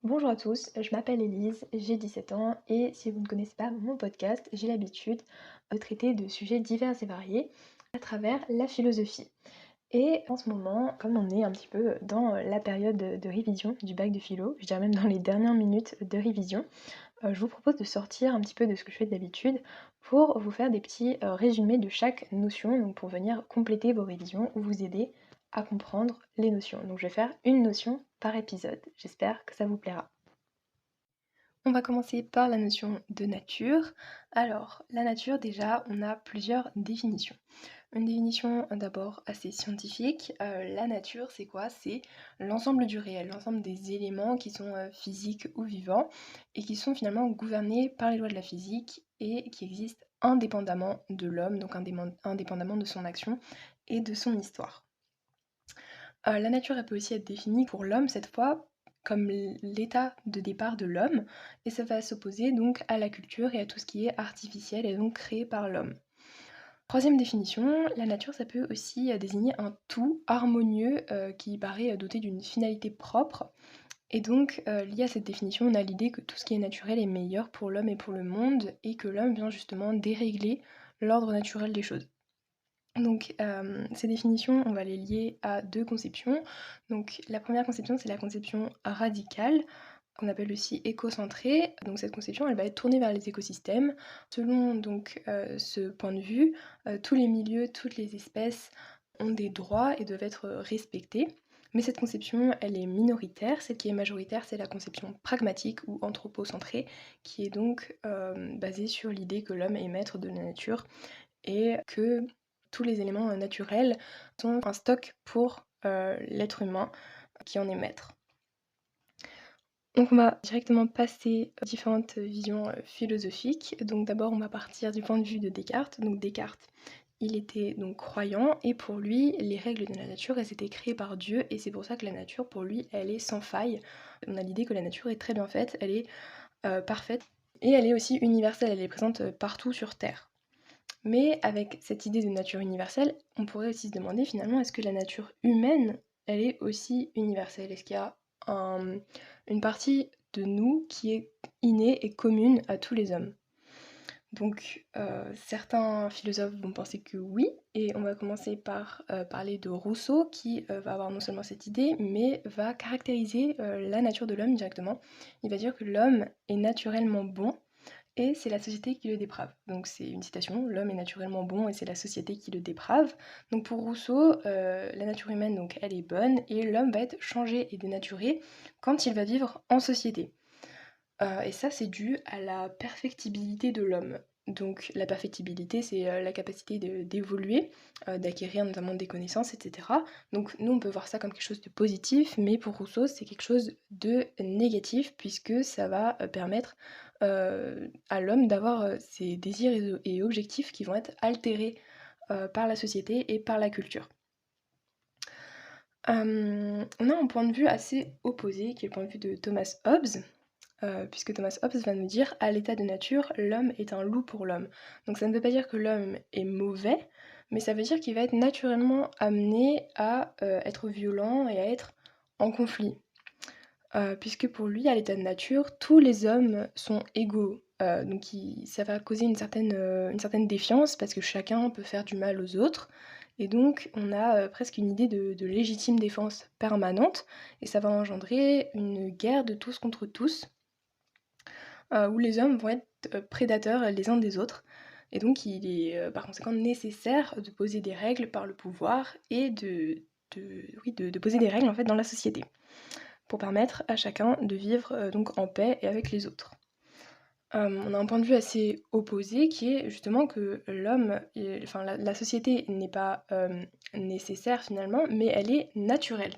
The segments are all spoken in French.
Bonjour à tous, je m'appelle Élise, j'ai 17 ans et si vous ne connaissez pas mon podcast, j'ai l'habitude de traiter de sujets divers et variés à travers la philosophie. Et en ce moment, comme on est un petit peu dans la période de révision du bac de philo, je dirais même dans les dernières minutes de révision, je vous propose de sortir un petit peu de ce que je fais d'habitude pour vous faire des petits résumés de chaque notion, donc pour venir compléter vos révisions ou vous aider à comprendre les notions. Donc je vais faire une notion par épisode. J'espère que ça vous plaira. On va commencer par la notion de nature. Alors, la nature, déjà, on a plusieurs définitions. Une définition d'abord assez scientifique. La nature, c'est quoi? C'est l'ensemble du réel, l'ensemble des éléments qui sont physiques ou vivants et qui sont finalement gouvernés par les lois de la physique et qui existent indépendamment de l'homme, donc indépendamment de son action et de son histoire. La nature, elle peut aussi être définie pour l'homme, cette fois, comme l'état de départ de l'homme, et ça va s'opposer donc à la culture et à tout ce qui est artificiel et donc créé par l'homme. Troisième définition, la nature, ça peut aussi désigner un tout harmonieux qui paraît doté d'une finalité propre. Et donc, lié à cette définition, on a l'idée que tout ce qui est naturel est meilleur pour l'homme et pour le monde, et que l'homme vient justement dérégler l'ordre naturel des choses. Donc, ces définitions, on va les lier à 2 conceptions. Donc la première conception, c'est la conception radicale, qu'on appelle aussi écocentrée. Donc cette conception, elle va être tournée vers les écosystèmes. Selon donc, ce point de vue, tous les milieux, toutes les espèces ont des droits et doivent être, respectés. Mais cette conception, elle est minoritaire. Celle qui est majoritaire, c'est la conception pragmatique ou anthropocentrée, qui est donc, basée sur l'idée que l'homme est maître de la nature et que tous les éléments naturels sont un stock pour l'être humain qui en est maître. Donc on va directement passer aux différentes visions philosophiques. Donc d'abord on va partir du point de vue de Descartes. Donc Descartes, il était donc croyant et pour lui les règles de la nature elles étaient créées par Dieu et c'est pour ça que la nature pour lui elle est sans faille. On a l'idée que la nature est très bien faite, elle est parfaite et elle est aussi universelle, elle est présente partout sur Terre. Mais avec cette idée de nature universelle, on pourrait aussi se demander finalement est-ce que la nature humaine, elle est aussi universelle? Est-ce qu'il y a une partie de nous qui est innée et commune à tous les hommes? Donc certains philosophes vont penser que oui, et on va commencer par parler de Rousseau qui va avoir non seulement cette idée, mais va caractériser la nature de l'homme directement. Il va dire que l'homme est naturellement bon, et c'est la société qui le déprave. Donc c'est une citation, l'homme est naturellement bon et c'est la société qui le déprave. Donc pour Rousseau, la nature humaine, donc, elle est bonne et l'homme va être changé et dénaturé quand il va vivre en société. Et ça, c'est dû à la perfectibilité de l'homme. Donc la perfectibilité, c'est la capacité d'évoluer, d'acquérir notamment des connaissances, etc. Donc nous, on peut voir ça comme quelque chose de positif, mais pour Rousseau, c'est quelque chose de négatif, puisque ça va permettre à l'homme d'avoir ses désirs et objectifs qui vont être altérés par la société et par la culture. On a un point de vue assez opposé, qui est le point de vue de Thomas Hobbes, puisque Thomas Hobbes va nous dire à l'état de nature, l'homme est un loup pour l'homme. Donc ça ne veut pas dire que l'homme est mauvais, mais ça veut dire qu'il va être naturellement amené à être violent et à être en conflit. Puisque pour lui, à l'état de nature, tous les hommes sont égaux. Donc ça va causer une certaine défiance parce que chacun peut faire du mal aux autres. Et donc on a presque une idée de légitime défense permanente et ça va engendrer une guerre de tous contre tous où les hommes vont être prédateurs les uns des autres. Et donc il est par conséquent nécessaire de poser des règles par le pouvoir et de poser des règles en fait dans la société pour permettre à chacun de vivre donc en paix et avec les autres. On a un point de vue assez opposé qui est justement que l'homme, enfin la société n'est pas nécessaire finalement, mais elle est naturelle.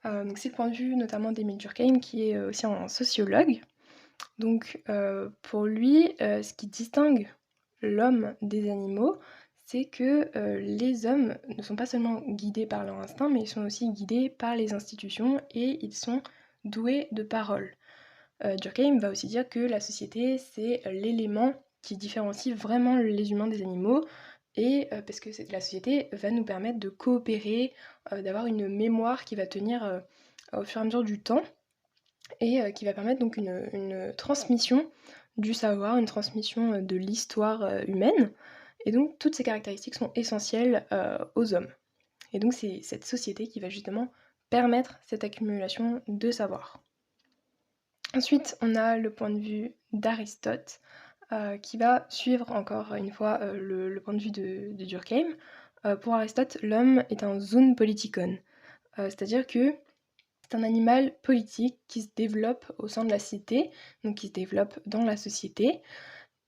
Donc c'est le point de vue notamment d'Émile Durkheim qui est aussi un sociologue. Donc pour lui, ce qui distingue l'homme des animaux, c'est que les hommes ne sont pas seulement guidés par leur instinct, mais ils sont aussi guidés par les institutions et ils sont doués de parole. Durkheim va aussi dire que la société, c'est l'élément qui différencie vraiment les humains des animaux, et parce que la société va nous permettre de coopérer, d'avoir une mémoire qui va tenir au fur et à mesure du temps, et qui va permettre donc une transmission du savoir, une transmission, de l'histoire, humaine et donc toutes ces caractéristiques sont essentielles, aux hommes et donc c'est cette société qui va justement permettre cette accumulation de savoir. Ensuite, on a le point de vue d'Aristote, qui va suivre encore une fois, le point de vue de Durkheim. Pour Aristote, l'homme est un zoon politikon, c'est-à-dire que c'est un animal politique qui se développe au sein de la cité, donc qui se développe dans la société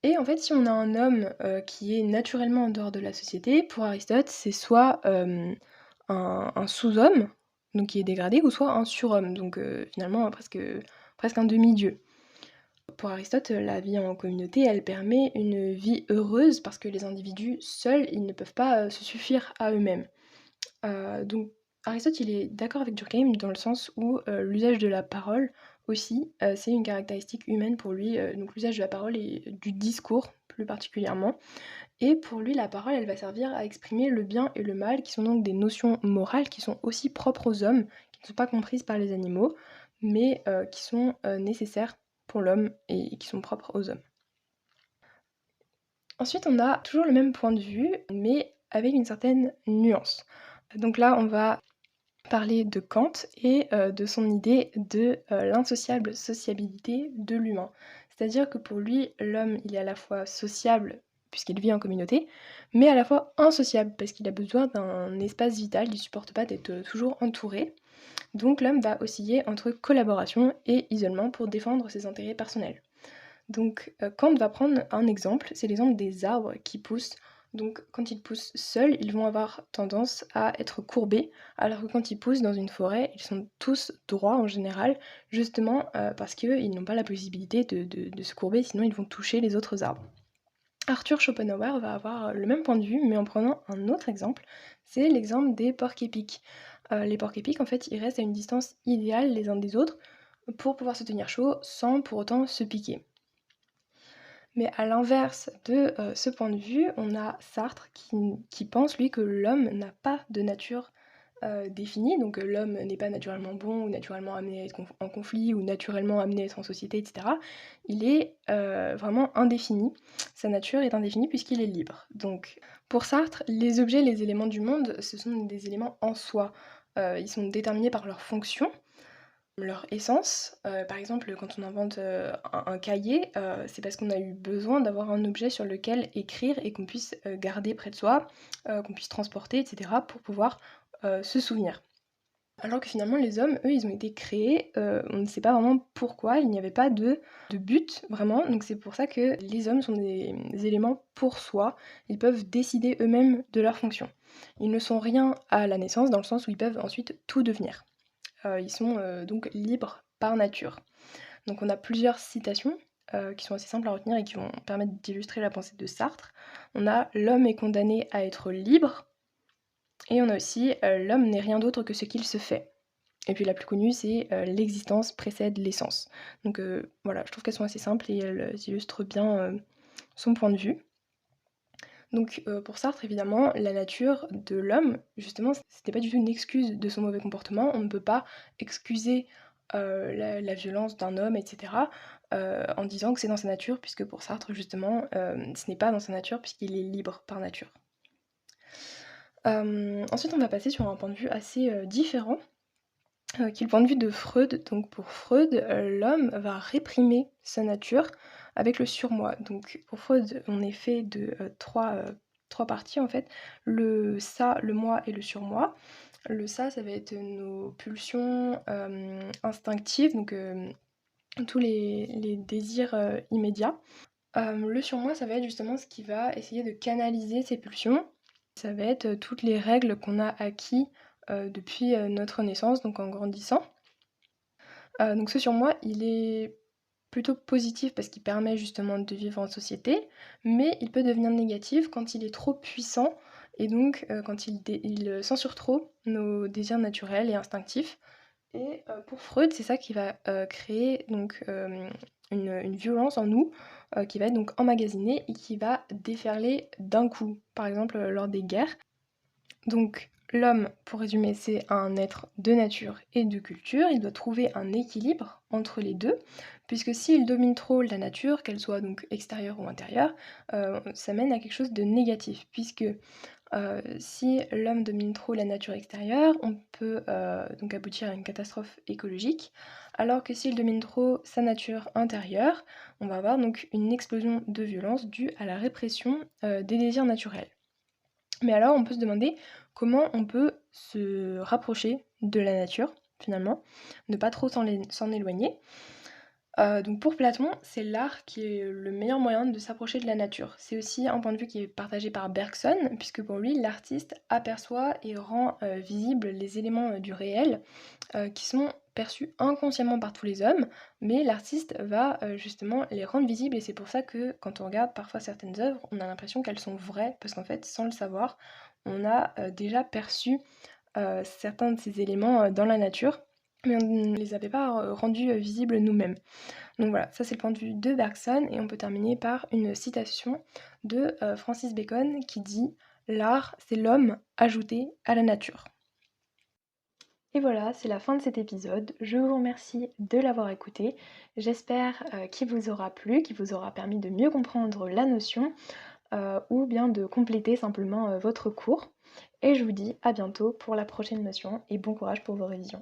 et en fait, si on a un homme, qui est naturellement en dehors de la société, pour Aristote, c'est soit, un sous-homme, donc qui est dégradé, ou soit un surhomme, donc finalement presque un demi-dieu. Pour Aristote, la vie en communauté, elle permet une vie heureuse parce que les individus seuls, ils ne peuvent pas, se suffire à eux-mêmes. Donc Aristote, il est d'accord avec Durkheim dans le sens où, l'usage de la parole aussi, c'est une caractéristique humaine pour lui, donc l'usage de la parole et du discours plus particulièrement et pour lui, la parole, elle va servir à exprimer le bien et le mal qui sont donc des notions morales qui sont aussi propres aux hommes, qui ne sont pas comprises par les animaux, mais qui sont, nécessaires pour l'homme et qui sont propres aux hommes. Ensuite, on a toujours le même point de vue, mais avec une certaine nuance. Donc là, on va parler de Kant et de son idée de, l'insociable sociabilité de l'humain. C'est-à-dire que pour lui, l'homme, il est à la fois sociable puisqu'il vit en communauté, mais à la fois insociable parce qu'il a besoin d'un espace vital, il supporte pas d'être, toujours entouré. Donc l'homme va osciller entre collaboration et isolement pour défendre ses intérêts personnels. Donc, Kant va prendre un exemple, c'est l'exemple des arbres qui poussent. Donc quand ils poussent seuls, ils vont avoir tendance à être courbés, alors que quand ils poussent dans une forêt, ils sont tous droits en général, justement, parce qu'ils n'ont pas la possibilité de se courber, sinon ils vont toucher les autres arbres. Arthur Schopenhauer va avoir le même point de vue, mais en prenant un autre exemple, c'est l'exemple des porcs-épics. Les porcs-épics, en fait, ils restent à une distance idéale les uns des autres pour pouvoir se tenir chaud sans pour autant se piquer. Mais à l'inverse de, ce point de vue, on a Sartre qui pense lui que l'homme n'a pas de nature, définie, donc l'homme n'est pas naturellement bon ou naturellement amené à être en conflit ou naturellement amené à être en société et cetera. Il est, vraiment indéfini. Sa nature est indéfinie puisqu'il est libre. Donc pour Sartre, les objets, les éléments du monde, ce sont des éléments en soi. Ils sont déterminés par leur fonction leur essence. Par exemple, quand on invente, un cahier, c'est parce qu'on a eu besoin d'avoir un objet sur lequel écrire et qu'on puisse, garder près de soi, qu'on puisse transporter et cetera pour pouvoir, se souvenir. Alors que finalement les hommes, eux, ils ont été créés, on ne sait pas vraiment pourquoi, il n'y avait pas de but vraiment, donc c'est pour ça que les hommes sont des éléments pour soi, ils peuvent décider eux-mêmes de leur fonction. Ils ne sont rien à la naissance dans le sens où ils peuvent ensuite tout devenir. Ils sont, donc libres par nature. Donc on a plusieurs citations, qui sont assez simples à retenir et qui vont permettre d'illustrer la pensée de Sartre. On a: «L'homme est condamné à être libre» et on a aussi, «L'homme n'est rien d'autre que ce qu'il se fait» et puis la plus connue c'est, «L'existence précède l'essence». Donc voilà, je trouve qu'elles sont assez simples et elles, illustrent bien, son point de vue. Donc pour Sartre évidemment, la nature de l'homme, justement, c'était pas du tout une excuse de son mauvais comportement. On ne peut pas excuser, la violence d'un homme et cetera, en disant que c'est dans sa nature puisque pour Sartre justement, ce n'est pas dans sa nature puisqu'il est libre par nature. Ensuite on va passer sur un point de vue assez, différent, qui est le point de vue de Freud. Donc pour Freud, l'homme va réprimer sa nature avec le surmoi. Donc pour Freud, on est fait de, 3 parties en fait, le ça, le moi et le surmoi. Le ça va être nos pulsions, instinctives, donc tous les désirs, immédiats. Le surmoi, ça va être justement ce qui va essayer de canaliser ces pulsions. Ça va être, toutes les règles qu'on a acquis, depuis, notre naissance, donc en grandissant. Donc ce surmoi, il est plutôt positif parce qu'il permet justement de vivre en société, mais il peut devenir négatif quand il est trop puissant et donc quand il censure trop nos désirs naturels et instinctifs et pour Freud, c'est ça qui va, créer donc une violence en nous, qui va être donc emmagasinée et qui va déferler d'un coup, par exemple, lors des guerres. Donc L'homme, pour résumer, c'est un être de nature et de culture. Il doit trouver un équilibre entre les deux, puisque s'il domine trop la nature, qu'elle soit donc extérieure ou intérieure, ça mène à quelque chose de négatif, puisque si l'homme domine trop la nature extérieure, on peut donc aboutir à une catastrophe écologique, alors que s'il domine trop sa nature intérieure, on va avoir donc une explosion de violence due à la répression des désirs naturels. Mais alors, on peut se demander comment on peut se rapprocher de la nature, finalement, ne pas trop s'en éloigner. Donc pour Platon, c'est l'art qui est le meilleur moyen de s'approcher de la nature. C'est aussi un point de vue qui est partagé par Bergson, puisque pour lui, l'artiste aperçoit et rend visibles les éléments du réel qui sont perçus inconsciemment par tous les hommes, mais l'artiste va justement les rendre visibles, et c'est pour ça que quand on regarde parfois certaines œuvres, on a l'impression qu'elles sont vraies, parce qu'en fait, sans le savoir, on a déjà perçu certains de ces éléments dans la nature, mais on ne les avait pas rendus visibles nous-mêmes. Donc voilà, ça c'est le point de vue de Bergson, et on peut terminer par une citation de Francis Bacon qui dit «L'art, c'est l'homme ajouté à la nature». Et voilà, c'est la fin de cet épisode. Je vous remercie de l'avoir écouté. J'espère qu'il vous aura plu, qu'il vous aura permis de mieux comprendre la notion ou bien de compléter simplement votre cours. Et je vous dis à bientôt pour la prochaine notion et bon courage pour vos révisions.